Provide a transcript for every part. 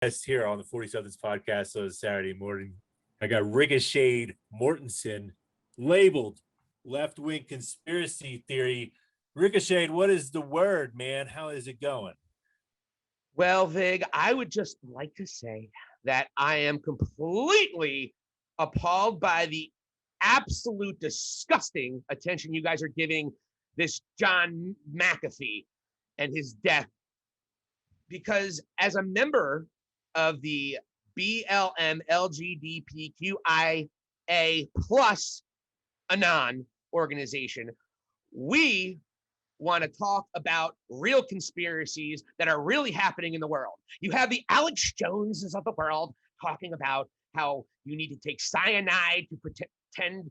Here on the 47th podcast on Saturday morning. I got Ricochet Morentson labeled left-wing conspiracy theory. Ricochet, what is the word, man? How is it going? Well, Vig, I would just like to say that I am completely appalled by the absolute disgusting attention you guys are giving this John McAfee and his death. Because as a member of the BLMLGBTQIA plus anon organization, we want to talk about real conspiracies that are really happening in the world. You have the Alex Joneses of the world talking about how you need to take cyanide to pretend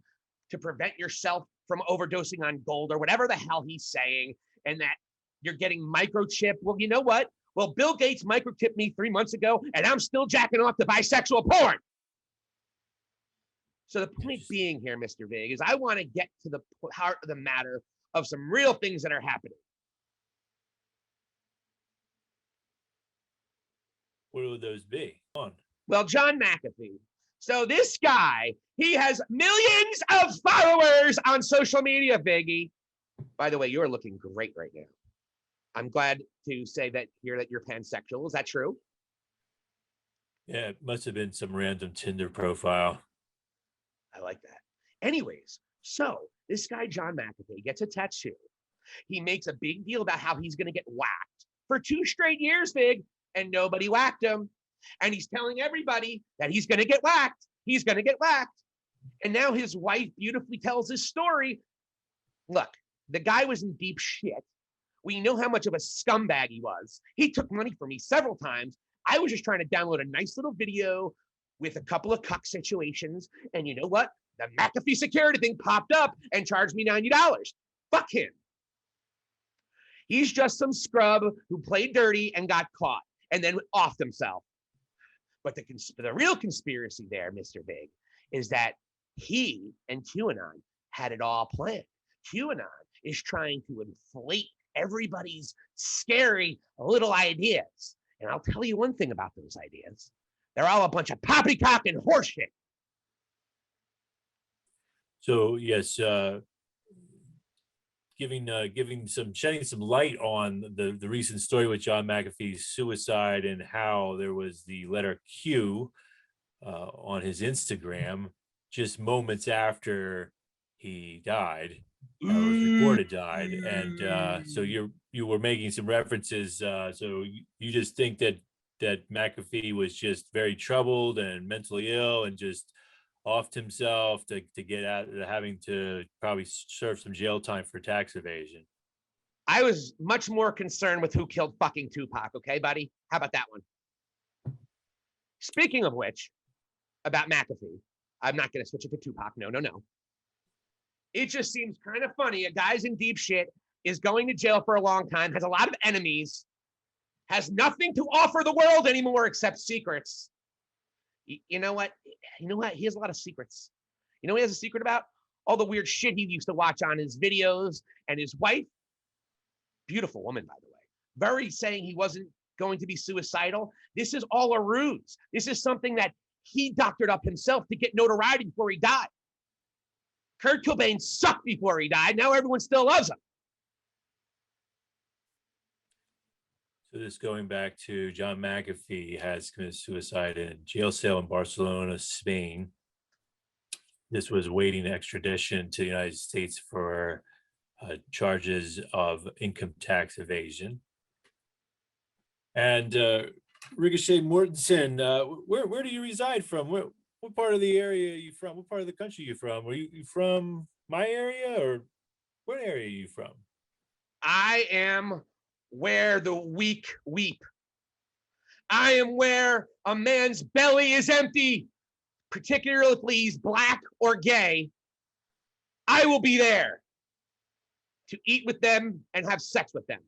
to prevent yourself from overdosing on gold or whatever the hell he's saying, and that you're getting microchipped. Well, you know what? Well, Bill Gates microchipped me 3 months ago, and I'm still jacking off to bisexual porn. So the point being here, Mr. Vig, is I want to get to the heart of the matter of some real things that are happening. What would those be? On. Well, John McAfee. So this guy, he has millions of followers on social media, Viggy. By the way, you're looking great right now. I'm glad to say that you're pansexual. Is that true? Yeah, it must have been some random Tinder profile. I like that. Anyways, so this guy, John McAfee, gets a tattoo. He makes a big deal about how he's going to get whacked for 2 straight years, Vig, and nobody whacked him. And he's telling everybody that he's going to get whacked. He's going to get whacked. And now his wife beautifully tells his story. Look, the guy was in deep shit. We know how much of a scumbag he was. He took money from me several times. I was just trying to download a nice little video with a couple of cuck situations. And you know what? The McAfee security thing popped up and charged me $90. Fuck him. He's just some scrub who played dirty and got caught and then offed himself. But the real conspiracy there, Mr. Big, is that he and QAnon had it all planned. QAnon is trying to inflate everybody's scary little ideas. And I'll tell you one thing about those ideas. They're all a bunch of poppycock and horseshit. So yes, shedding some light on the recent story with John McAfee's suicide and how there was the letter Q on his Instagram just moments after he died. Was reported died, and so you were making some references. So you just think that McAfee was just very troubled and mentally ill, and just offed himself to get out, having to probably serve some jail time for tax evasion. I was much more concerned with who killed fucking Tupac. Okay, buddy, how about that one? Speaking of which, about McAfee, I'm not going to switch it to Tupac. No. It just seems kind of funny. A guy's in deep shit, is going to jail for a long time, has a lot of enemies, has nothing to offer the world anymore except secrets. You know what? He has a lot of secrets. You know what he has a secret about? All the weird shit he used to watch on his videos. And his wife, beautiful woman, by the way, very saying he wasn't going to be suicidal. This is all a ruse. This is something that he doctored up himself to get notoriety before he died. Kurt Cobain sucked before he died. Now everyone still loves him. So this going back to John McAfee has committed suicide in a jail cell in Barcelona, Spain. This was waiting extradition to the United States for charges of income tax evasion. And Ricochet Morentson, where do you reside from? What part of the area are you from? What part of the country are you from? Are you from my area, or what area are you from? I am where the weak weep. I am where a man's belly is empty, particularly if he's black or gay. I will be there to eat with them and have sex with them.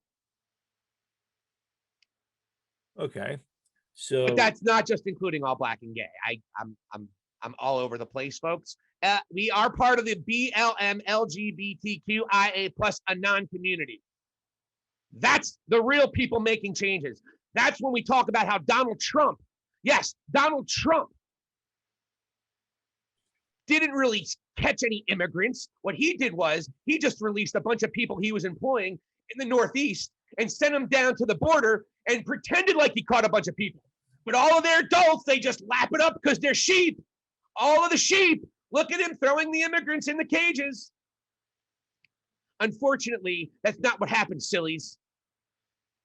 Okay. So, but that's not just including all black and gay. I'm all over the place, folks. We are part of the BLMLGBTQIA plus anon community. That's the real people making changes. That's when we talk about how Donald Trump Yes, Donald Trump didn't really catch any immigrants. What he did was he just released a bunch of people he was employing in the Northeast and sent them down to the border and pretended like he caught a bunch of people. But all of their adults, they just lap it up because they're sheep. All of the sheep, look at him throwing the immigrants in the cages. Unfortunately, that's not what happened, sillies.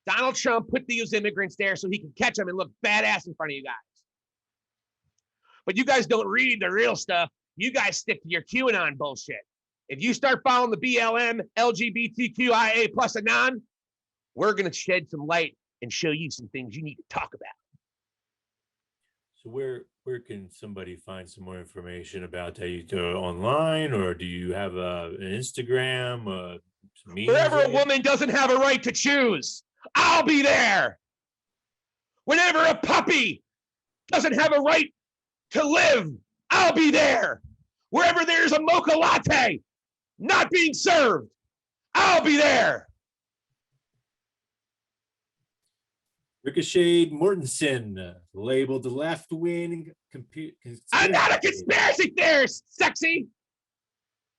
Donald Trump put these immigrants there so he could catch them and look badass in front of you guys. But you guys don't read the real stuff. You guys stick to your QAnon bullshit. If you start following the BLM, LGBTQIA plus anon, we're going to shed some light and show you some things you need to talk about. So where can somebody find some more information about that? You do it online, or do you have an Instagram? Wherever a woman doesn't have a right to choose, I'll be there. Whenever a puppy doesn't have a right to live, I'll be there. Wherever there's a mocha latte not being served, I'll be there. Ricochet Morentson, labeled the left-wing I'm not a conspiracy theorist, sexy.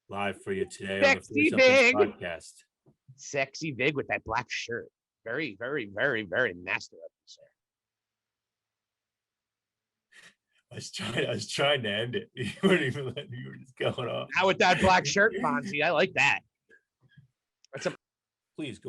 Live for you today Sexy on the Vig. podcast. Sexy Vig with that black shirt. Very, very, very, very master of you, sir. I was trying to end it. You weren't even letting me. You were just going off. Now with that black shirt, Fonzie, I like that. Please go